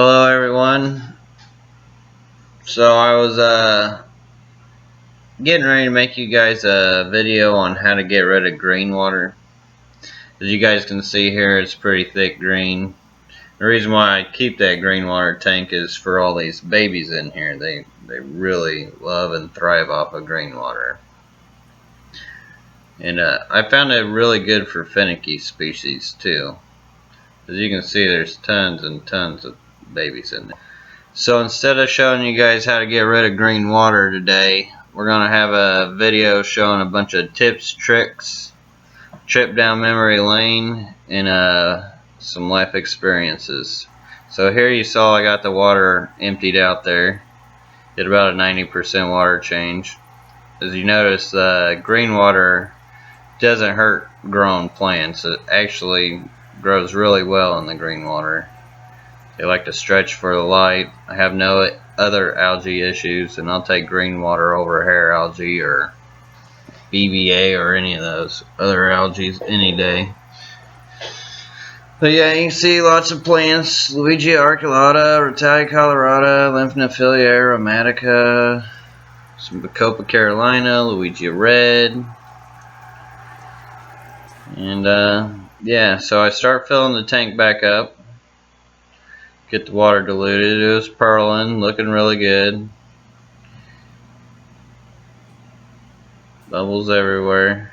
Hello everyone. So I was getting ready to make you guys a video on how to get rid of green water. As you guys can see here, it's pretty thick green. The reason why I keep that green water tank is for all these babies in here. They really love and thrive off of green water. And I found it really good for finicky species too. As you can see, there's tons and tons of babies in there. So instead of showing you guys how to get rid of green water today, we're going to have a video showing a bunch of tips, tricks, trip down memory lane, and some life experiences. So here you saw I got the water emptied out there. Did about a 90% water change. As you notice, green water doesn't hurt growing plants. It actually grows really well in the green water. They like to stretch for the light. I have no other algae issues, and I'll take green water over hair algae or BVA or any of those other algae any day. But yeah, you can see lots of plants: Luigi arculata, Ratalia colorata, Lymphnophilia aromatica, some Bacopa carolina, Luigi red, and yeah. So I start filling the tank back up. Get the water diluted. It was purling, looking really good. Bubbles everywhere.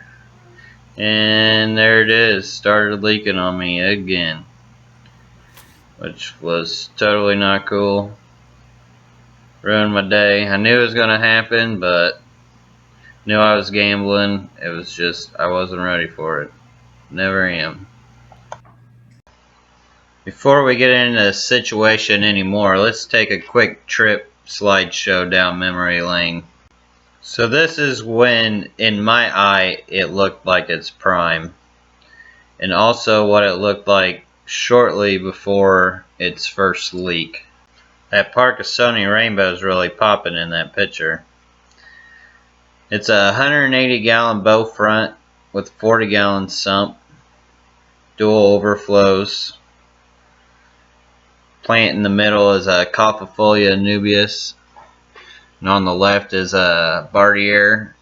And there it is. Started leaking on me again. Which was totally not cool. Ruined my day. I knew it was going to happen, but knew I was gambling. It was just, I wasn't ready for it. Never am. Before we get into the situation anymore, let's take a quick trip slideshow down memory lane. So this is when, in my eye, it looked like its prime. And also what it looked like shortly before its first leak. That Parkinsoni rainbow is really popping in that picture. It's a 180 gallon bow front with 40 gallon sump. Dual overflows. Plant in the middle is a Cophifolia nubius. And on the left is a Bardier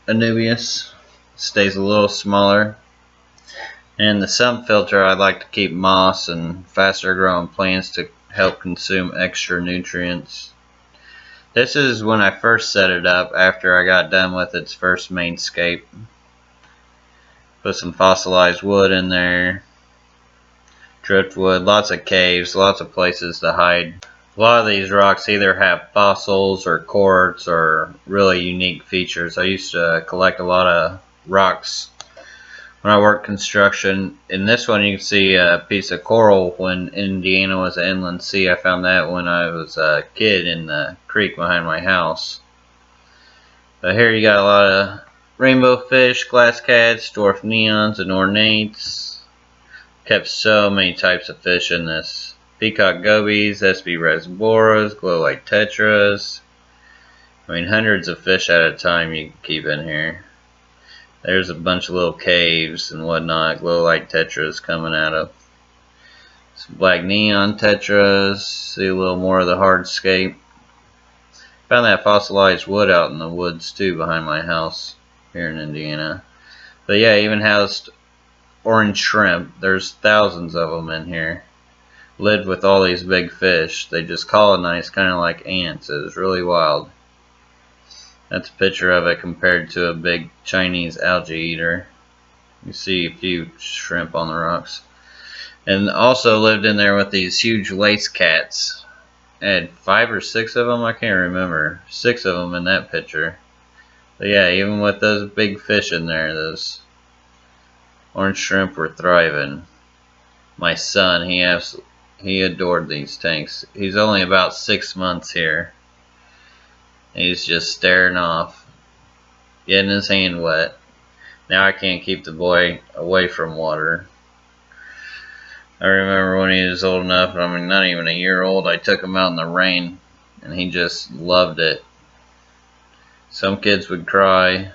Anubias. Stays a little smaller. And the sump filter, I like to keep moss and faster growing plants to help consume extra nutrients. This is when I first set it up after I got done with its first mainscape. Put some fossilized wood in there. Driftwood, lots of caves, lots of places to hide. A lot of these rocks either have fossils or quartz or really unique features. I used to collect a lot of rocks when I worked construction. In this one you can see a piece of coral when Indiana was an inland sea. I found that when I was a kid in the creek behind my house. But here you got a lot of rainbow fish, glass cats, dwarf neons, and ornates. Kept so many types of fish in this. Peacock gobies, SB rasboras, glow light tetras. I mean, hundreds of fish at a time you can keep in here. There's a bunch of little caves and whatnot. Glow light tetras coming out of. Some black neon tetras. See a little more of the hardscape. Found that fossilized wood out in the woods too behind my house here in Indiana. But yeah, even housed orange shrimp. There's thousands of them in here. Lived with all these big fish. They just colonize kind of like ants. It was really wild. That's a picture of it compared to a big Chinese algae eater. You see a few shrimp on the rocks. And also lived in there with these huge lace cats. I had 5 or 6 of them, I can't remember. 6 of them in that picture. But yeah, even with those big fish in there, those orange shrimp were thriving. My son, he adored these tanks. He's only about 6 months here. He's just staring off, getting his hand wet. Now I can't keep the boy away from water. I remember when he was old enough, I mean not even a year old, I took him out in the rain and he just loved it. Some kids would cry.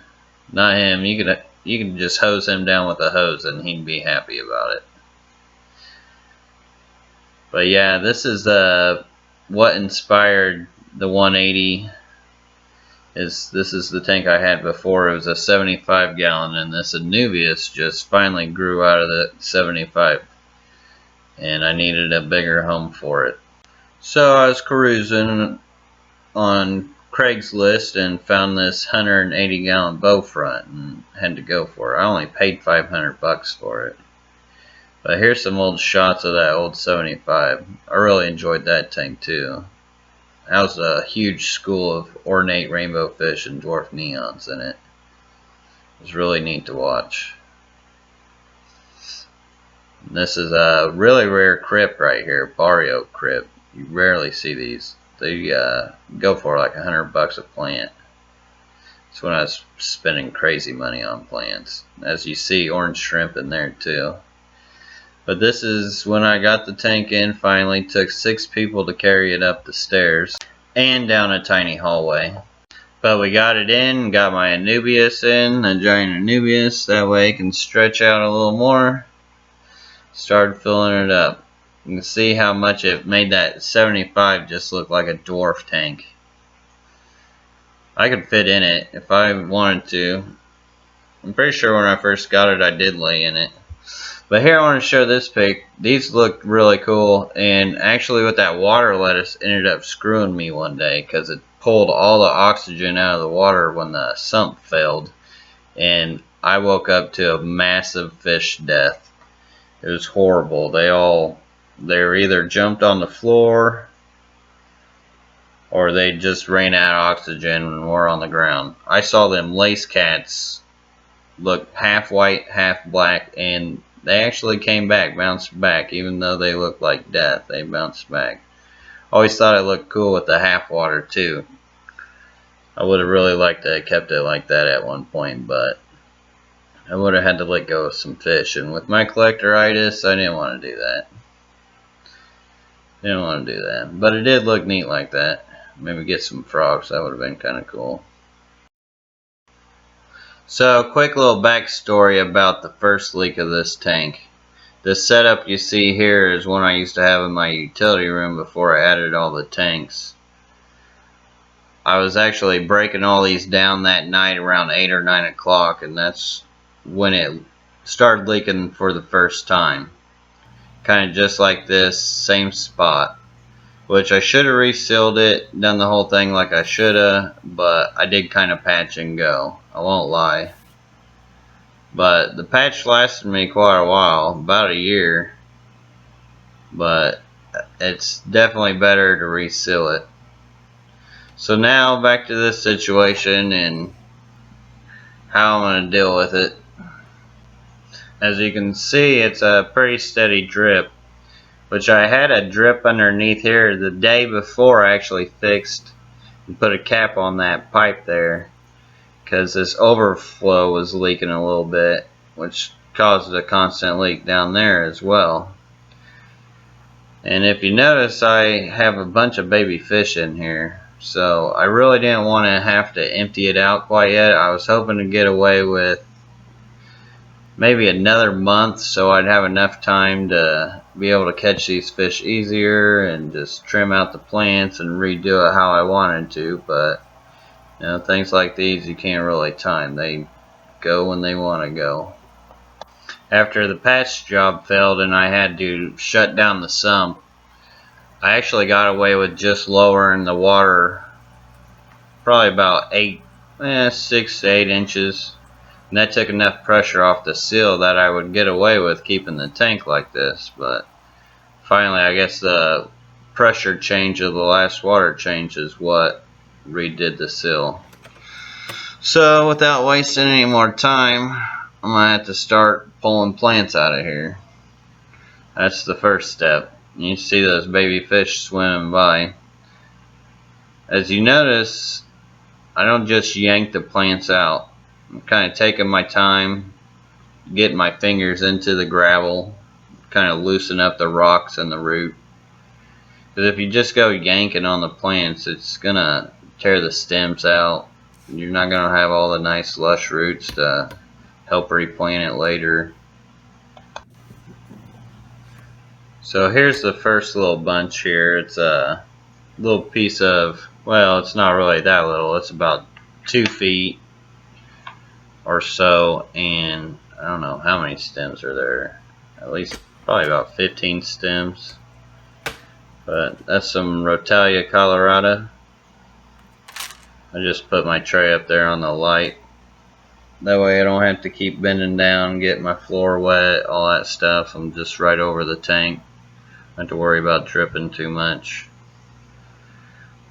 Not him. You could just hose him down with a hose and he'd be happy about it. But yeah, this is what inspired the 180. This is the tank I had before. It was a 75 gallon, and this Anubias just finally grew out of the 75, and I needed a bigger home for it. So I was cruising on Craigslist and found this 180 gallon bow front and had to go for it. I only paid $500 for it. But here's some old shots of that old 75. I really enjoyed that tank too. That was a huge school of ornate rainbow fish and dwarf neons in it. It was really neat to watch. And this is a really rare crypt right here, Barrio crypt. You rarely see these. They go for like $100 a plant. That's when I was spending crazy money on plants. As you see, orange shrimp in there too. But this is when I got the tank in finally. Took 6 people to carry it up the stairs and down a tiny hallway. But we got it in, got my Anubias in, a giant Anubias. That way it can stretch out a little more. Started filling it up. You can see how much it made that 75 just look like a dwarf tank. I could fit in it if I wanted to. I'm pretty sure when I first got it I did lay in it. But here I want to show this pic. These look really cool, and actually with that water lettuce ended up screwing me one day because it pulled all the oxygen out of the water when the sump failed, and I woke up to a massive fish death. It was horrible. They were either jumped on the floor or they just ran out of oxygen and were on the ground. I saw them lace cats look half white, half black, and they actually came back, bounced back, even though they looked like death. They bounced back. Always thought it looked cool with the half water too. I would have really liked to have kept it like that at one point, but I would have had to let go of some fish. And with my collectoritis, I didn't want to do that. But it did look neat like that. Maybe get some frogs. That would have been kind of cool. So, quick little backstory about the first leak of this tank. This setup you see here is one I used to have in my utility room before I added all the tanks. I was actually breaking all these down that night around 8 or 9 o'clock, and that's when it started leaking for the first time. Kind of just like this, same spot. Which I should have resealed it, done the whole thing like I should have, but I did kind of patch and go. I won't lie. But the patch lasted me quite a while, about a year. But it's definitely better to reseal it. So now back to this situation and how I'm going to deal with it. As you can see, it's a pretty steady drip. Which I had a drip underneath here the day before I actually fixed and put a cap on that pipe there, because this overflow was leaking a little bit, which caused a constant leak down there as well. And if you notice, I have a bunch of baby fish in here, so I really didn't want to have to empty it out quite yet. I was hoping to get away with maybe another month, so I'd have enough time to be able to catch these fish easier and just trim out the plants and redo it how I wanted to. But you know, things like these you can't really time. They go when they want to go. After the patch job failed and I had to shut down the sump, I actually got away with just lowering the water probably about 6 to 8 inches. And that took enough pressure off the seal that I would get away with keeping the tank like this. But finally, I guess the pressure change of the last water change is what redid the seal. So without wasting any more time, I'm going to have to start pulling plants out of here. That's the first step. You see those baby fish swimming by. As you notice, I don't just yank the plants out. I'm kind of taking my time, getting my fingers into the gravel, kind of loosen up the rocks and the root. Because if you just go yanking on the plants, it's going to tear the stems out. You're not going to have all the nice lush roots to help replant it later. So here's the first little bunch here. It's a little piece of, well, it's not really that little. It's about 2 feet or so, and I don't know how many stems are there. At least probably about 15 stems. But that's some Rotalia colorata. I just put my tray up there on the light. That way I don't have to keep bending down, get my floor wet, all that stuff. I'm just right over the tank. I don't have to worry about dripping too much.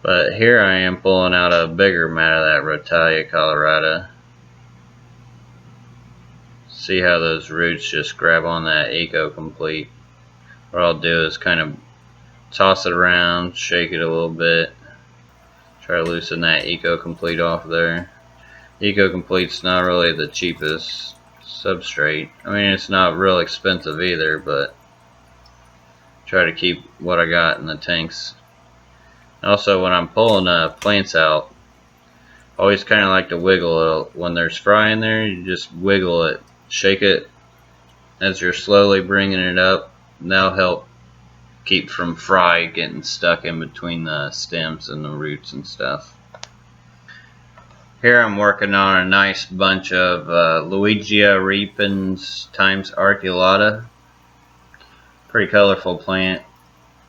But here I am pulling out a bigger mat of that Rotalia colorata. See how those roots just grab on that Eco Complete. What I'll do is kind of toss it around, shake it a little bit, try to loosen that Eco Complete off there. Eco Complete's not really the cheapest substrate. I mean, it's not real expensive either, but try to keep what I got in the tanks. Also, when I'm pulling plants out, I always kind of like to wiggle it. When there's fry in there, you just wiggle it, shake it as you're slowly bringing it up. And that'll help keep from fry getting stuck in between the stems and the roots and stuff. Here I'm working on a nice bunch of Luigia repens times arculata. Pretty colorful plant.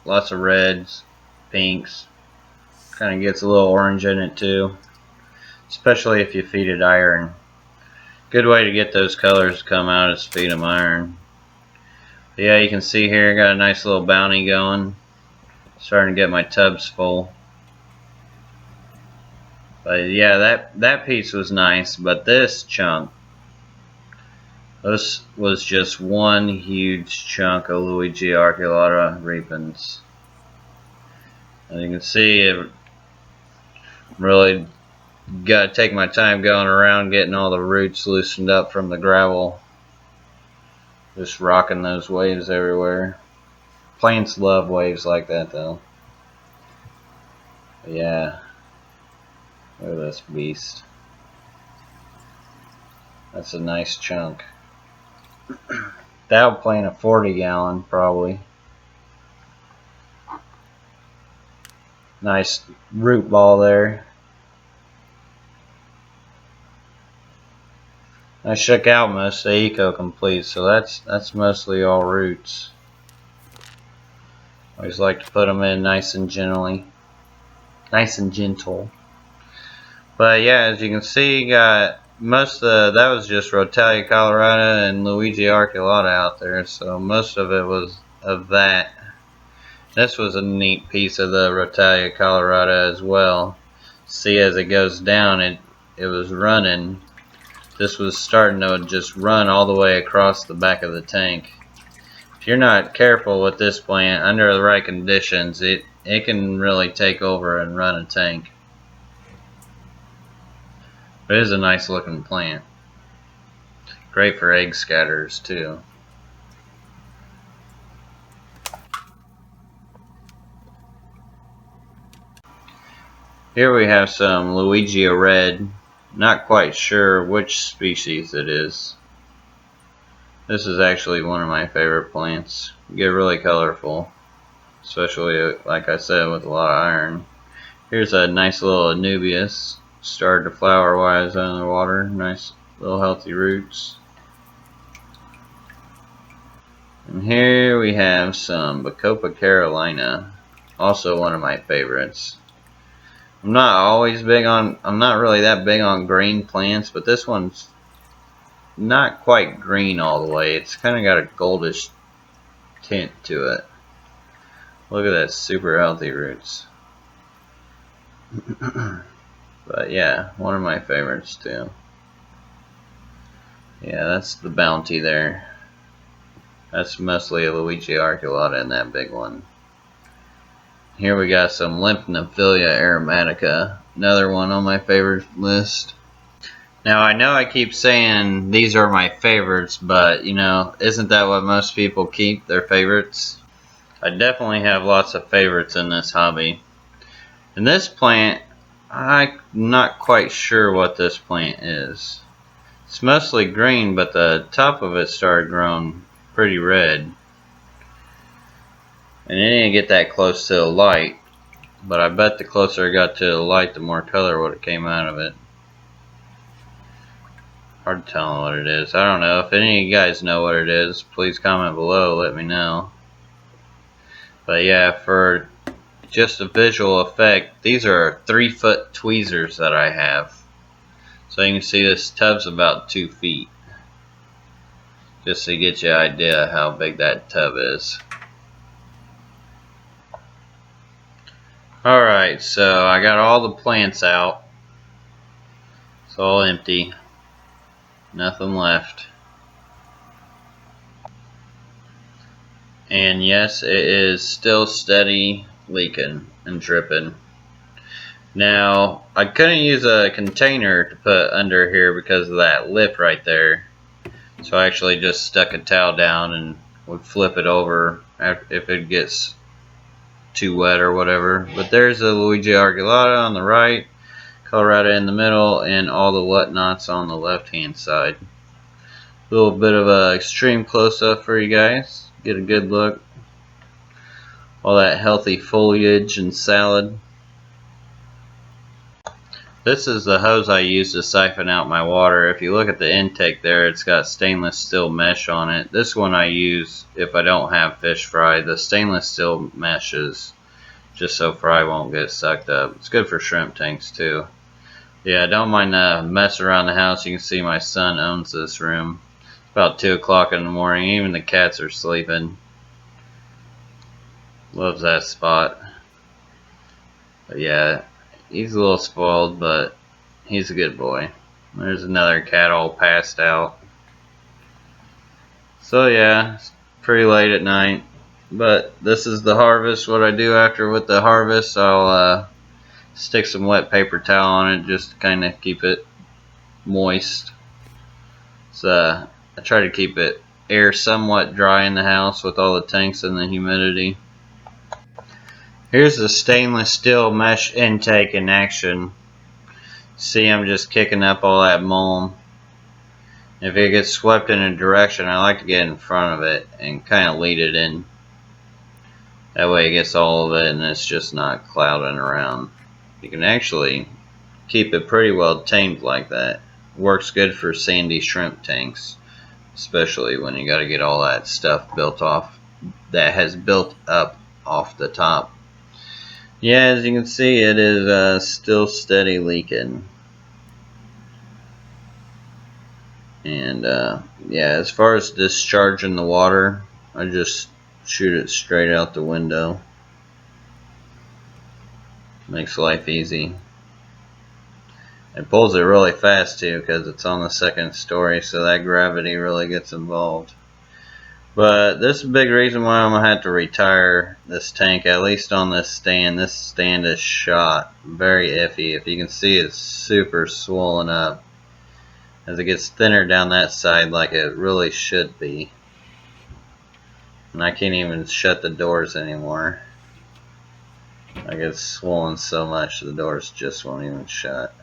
Lots of reds, pinks. Kind of gets a little orange in it too. Especially if you feed it iron. Good way to get those colors to come out is feed them iron. But yeah, you can see here I got a nice little bounty going. Starting to get my tubs full. But yeah, that piece was nice, but this chunk, this was just one huge chunk of Luigi arculata repens. And you can see it really got to take my time going around getting all the roots loosened up from the gravel. Just rocking those waves everywhere. Plants love waves like that though. But yeah. Look at this beast. That's a nice chunk. That'll plant a 40 gallon probably. Nice root ball there. I shook out most of the Eco Complete, so that's mostly all roots. Always like to put them in nice and gently. Nice and gentle. But yeah, as you can see, got most of that was just Rotalia colorata and Luigi arculata out there, so most of it was of that. This was a neat piece of the Rotalia colorata as well. See, as it goes down, it was running. This was starting to just run all the way across the back of the tank. If you're not careful with this plant, under the right conditions, it can really take over and run a tank. But it is a nice looking plant. Great for egg scatterers too. Here we have some Luigia red. Not quite sure which species it is. This is actually one of my favorite plants. Get really colorful. Especially, like I said, with a lot of iron. Here's a nice little Anubias. Started to flower while I was under the water. Nice little healthy roots. And here we have some Bacopa Carolina. Also one of my favorites. I'm not really that big on green plants, but this one's not quite green all the way. It's kind of got a goldish tint to it. Look at that super healthy roots. But yeah, one of my favorites too. Yeah, that's the bounty there. That's mostly a Luigi arculata in that big one. Here we got some Lymphnophilia aromatica, another one on my favorite list. Now I know I keep saying these are my favorites, but you know, isn't that what most people keep, their favorites? I definitely have lots of favorites in this hobby. And this plant, I'm not quite sure what this plant is. It's mostly green, but the top of it started growing pretty red. And it didn't get that close to the light, but I bet the closer I got to the light, the more color would have came out of it. Hard to tell what it is. I don't know. If any of you guys know what it is, please comment below, let me know. But yeah, for just a visual effect, these are 3-foot tweezers that I have. So you can see this tub's about 2 feet. Just to get you an idea how big that tub is. Alright, so I got all the plants out. It's all empty. Nothing left. And yes, it is still steady leaking and dripping. Now, I couldn't use a container to put under here because of that lip right there. So I actually just stuck a towel down and would flip it over if it gets too wet or whatever. But there's the Luigi Argulata on the right, Colorado in the middle, and all the whatnots on the left hand side. A little bit of an extreme close-up for you guys. Get a good look. All that healthy foliage and salad. This is the hose I use to siphon out my water. If you look at the intake there, it's got stainless steel mesh on it. This one I use if I don't have fish fry. The stainless steel meshes, just so fry won't get sucked up. It's good for shrimp tanks too. Yeah, don't mind mess around the house. You can see my son owns this room. It's about 2 o'clock in the morning. Even the cats are sleeping. Loves that spot. But yeah, he's a little spoiled, but he's a good boy. There's another cat all passed out. So yeah, it's pretty late at night. But this is the harvest. What I do after with the harvest, I'll stick some wet paper towel on it just to kind of keep it moist. So I try to keep it air somewhat dry in the house with all the tanks and the humidity. Here's the stainless steel mesh intake in action. See, I'm just kicking up all that mulm. If it gets swept in a direction, I like to get in front of it and kind of lead it in. That way it gets all of it and it's just not clouding around. You can actually keep it pretty well tamed like that. Works good for sandy shrimp tanks, especially when you got to get all that stuff built off that has built up off the top. Yeah, as you can see, it is still steady leaking. And yeah, as far as discharging the water, I just shoot it straight out the window. Makes life easy. It pulls it really fast too because it's on the 2nd story, so that gravity really gets involved. But this is a big reason why I'm going to have to retire this tank, at least on this stand. This stand is shot. Very iffy. If you can see, it's super swollen up as it gets thinner down that side like it really should be. And I can't even shut the doors anymore. Like it's swollen so much the doors just won't even shut.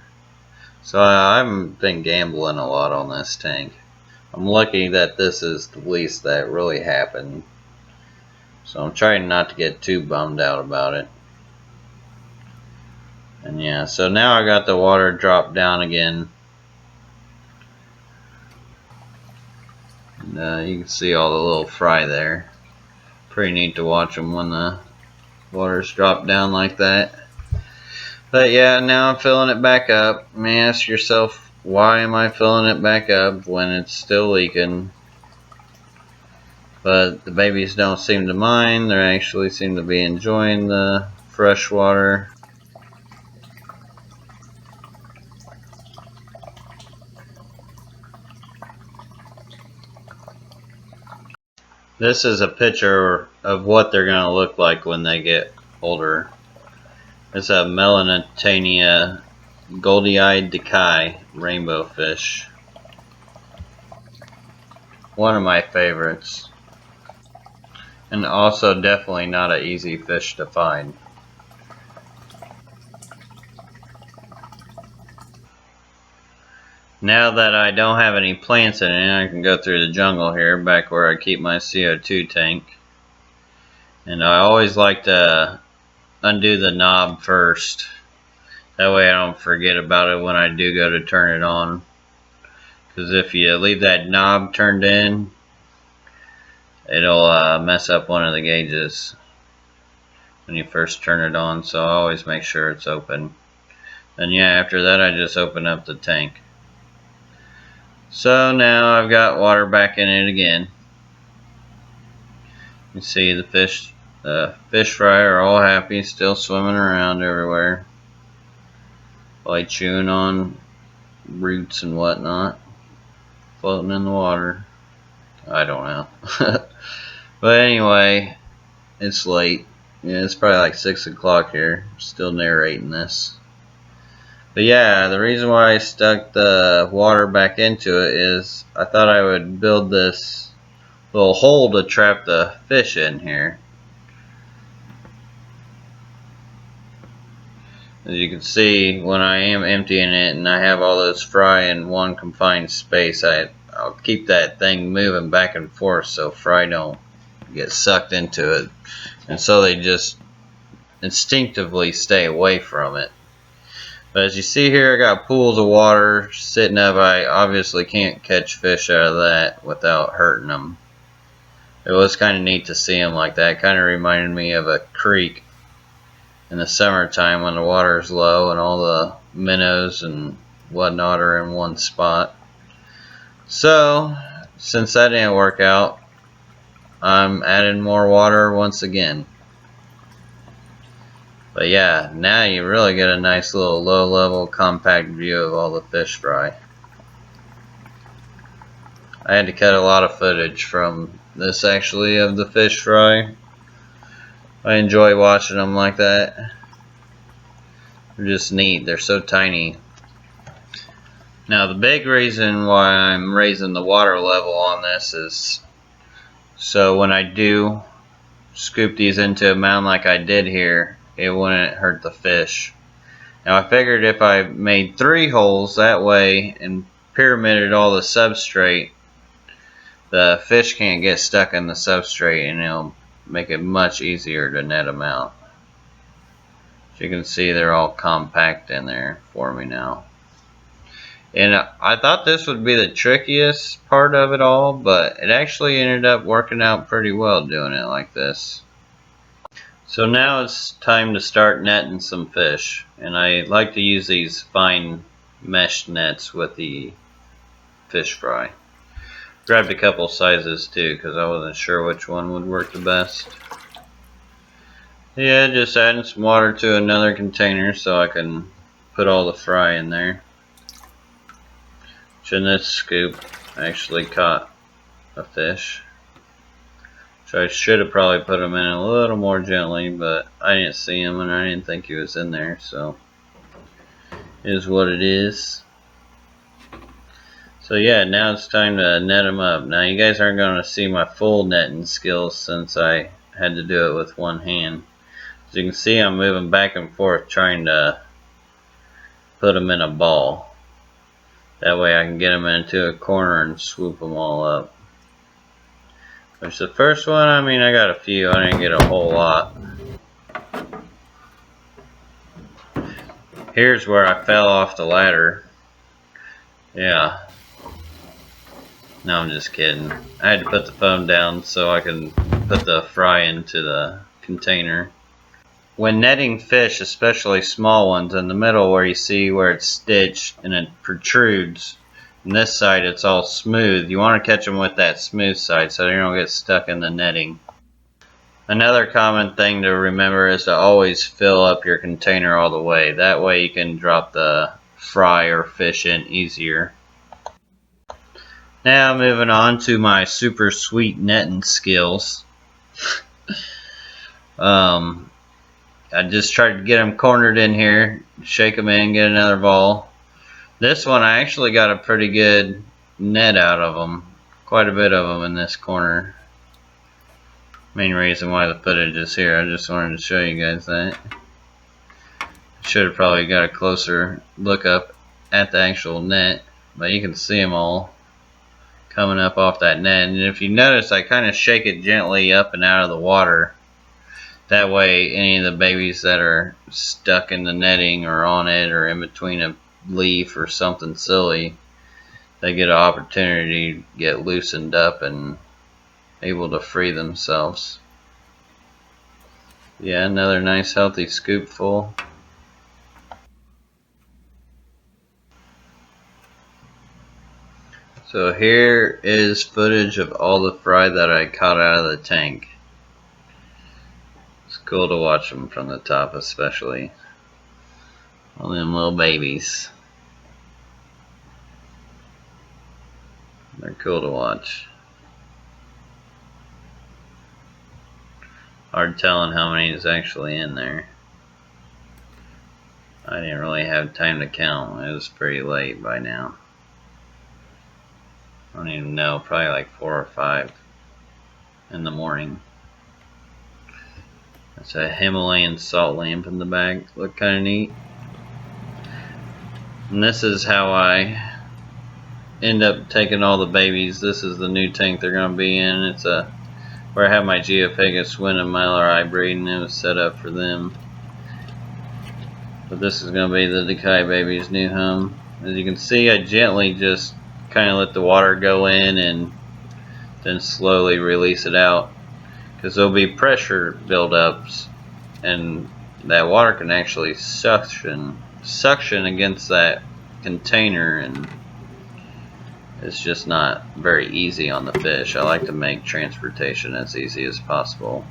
So I haven't been gambling a lot on this tank. I'm lucky that this is the least that really happened. So I'm trying not to get too bummed out about it. And yeah, so now I got the water dropped down again. And, you can see all the little fry there. Pretty neat to watch them when the water's dropped down like that. But yeah, now I'm filling it back up. You may ask yourself, why am I filling it back up when it's still leaking? But the babies don't seem to mind. They actually seem to be enjoying the fresh water. This is a picture of what they're going to look like when they get older. It's a Melanitania goldie-eyed decay rainbow fish. One of my favorites. And also definitely not an easy fish to find. Now that I don't have any plants in it, I can go through the jungle here, back where I keep my CO2 tank. And I always like to undo the knob first. That way I don't forget about it when I do go to turn it on. Because if you leave that knob turned in, it'll mess up one of the gauges when you first turn it on. So I always make sure it's open. And yeah, after that I just open up the tank. So now I've got water back in it again. You see the fish fry are all happy, still swimming around everywhere. Like chewing on roots and whatnot. Floating in the water. I don't know. But anyway, it's late. Yeah, it's probably like 6 o'clock here. Still narrating this. But yeah, the reason why I stuck the water back into it is I thought I would build this little hole to trap the fish in here. As you can see, when I am emptying it and I have all those fry in one confined space, I'll keep that thing moving back and forth so fry don't get sucked into it. And so they just instinctively stay away from it. But as you see here, I got pools of water sitting up. I obviously can't catch fish out of that without hurting them. It was kind of neat to see them like that. Kind of reminded me of a creek in the summertime when the water is low and all the minnows and whatnot are in one spot. So, since that didn't work out, I'm adding more water once again. But yeah, now you really get a nice little low-level compact view of all the fish fry. I had to cut a lot of footage from this actually of the fish fry. I enjoy watching them like that. They're just neat. They're so tiny. Now the big reason why I'm raising the water level on this is so when I do scoop these into a mound like I did here, it wouldn't hurt the fish. Now I figured if I made 3 holes that way and pyramided all the substrate, the fish can't get stuck in the substrate and it'll make it much easier to net them out. As you can see, they're all compact in there for me now. And I thought this would be the trickiest part of it all, but it actually ended up working out pretty well doing it like this. So now it's time to start netting some fish, and I like to use these fine mesh nets with the fish fry. Grabbed a couple sizes too because I wasn't sure which one would work the best. Yeah, just adding some water to another container so I can put all the fry in there. Which in this scoop I actually caught a fish. So I should have probably put him in a little more gently, but I didn't see him and I didn't think he was in there, so it is what it is. So yeah, now it's time to net them up. Now you guys aren't going to see my full netting skills since I had to do it with one hand. As you can see, I'm moving back and forth trying to put them in a ball. That way I can get them into a corner and swoop them all up. Which the first one, I mean, I got a few. I didn't get a whole lot. Here's where I fell off the ladder. Yeah. No, I'm just kidding. I had to put the phone down so I can put the fry into the container. When netting fish, especially small ones, in the middle where you see where it's stitched and it protrudes, and this side it's all smooth, you want to catch them with that smooth side so they don't get stuck in the netting. Another common thing to remember is to always fill up your container all the way. That way you can drop the fry or fish in easier. Now moving on to my super sweet netting skills. I just tried to get them cornered in here, shake them in, get another ball. This one I actually got a pretty good net out of them. Quite a bit of them in this corner. Main reason why the footage is here, I just wanted to show you guys that. Should have probably got a closer look up at the actual net, but you can see them all coming up off that net. And if you notice, I kind of shake it gently up and out of the water That way any of the babies that are stuck in the netting or on it or in between a leaf or something silly, they get an opportunity to get loosened up and able to free themselves. Yeah, another nice healthy scoopful. So here is footage of all the fry that I caught out of the tank. It's cool to watch them from the top, especially all them little babies. They're cool to watch. Hard telling how many is actually in there. I didn't really have time to count. It was pretty late by now. I don't even know, probably like 4 or 5 in the morning. That's a Himalayan salt lamp in the back. Look kind of neat. And this is how I end up taking all the babies. This is the new tank they're going to be in. It's where I have my Geophagus Swin and my L.R.I. breeding. It was set up for them. But this is going to be the Decay baby's new home. As you can see, I gently just kind of let the water go in and then slowly release it out, because there'll be pressure buildups and that water can actually suction against that container, and it's just not very easy on the fish. I like to make transportation as easy as possible.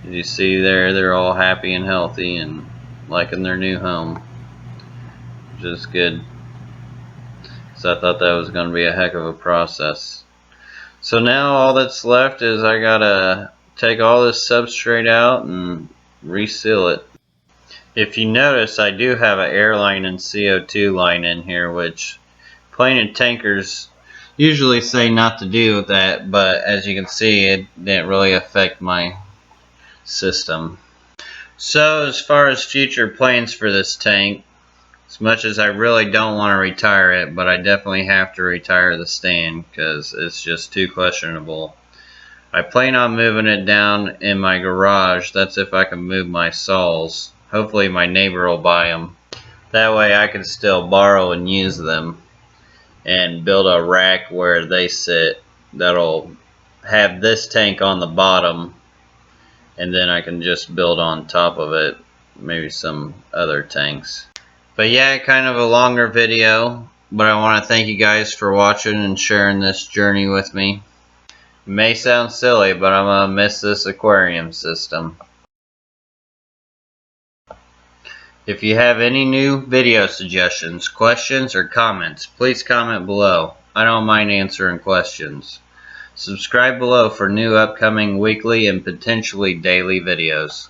As you see there, they're all happy and healthy and liking their new home, which is good. So I thought that was going to be a heck of a process. So now all that's left is I gotta take all this substrate out and reseal it. If you notice, I do have an air line and CO2 line in here, which planet tankers usually say not to do with that, but as you can see, it didn't really affect my system. So as far as future plans for this tank, as much as I really don't want to retire it, but I definitely have to retire the stand because it's just too questionable. I plan on moving it down in my garage. That's if I can move my saws. Hopefully my neighbor will buy them. That way I can still borrow and use them and build a rack where they sit that'll have this tank on the bottom, and then I can just build on top of it maybe some other tanks. But yeah, kind of a longer video, but I want to thank you guys for watching and sharing this journey with me. It may sound silly, but I'm going to miss this aquarium system. If you have any new video suggestions, questions, or comments, please comment below. I don't mind answering questions. Subscribe below for new upcoming weekly and potentially daily videos.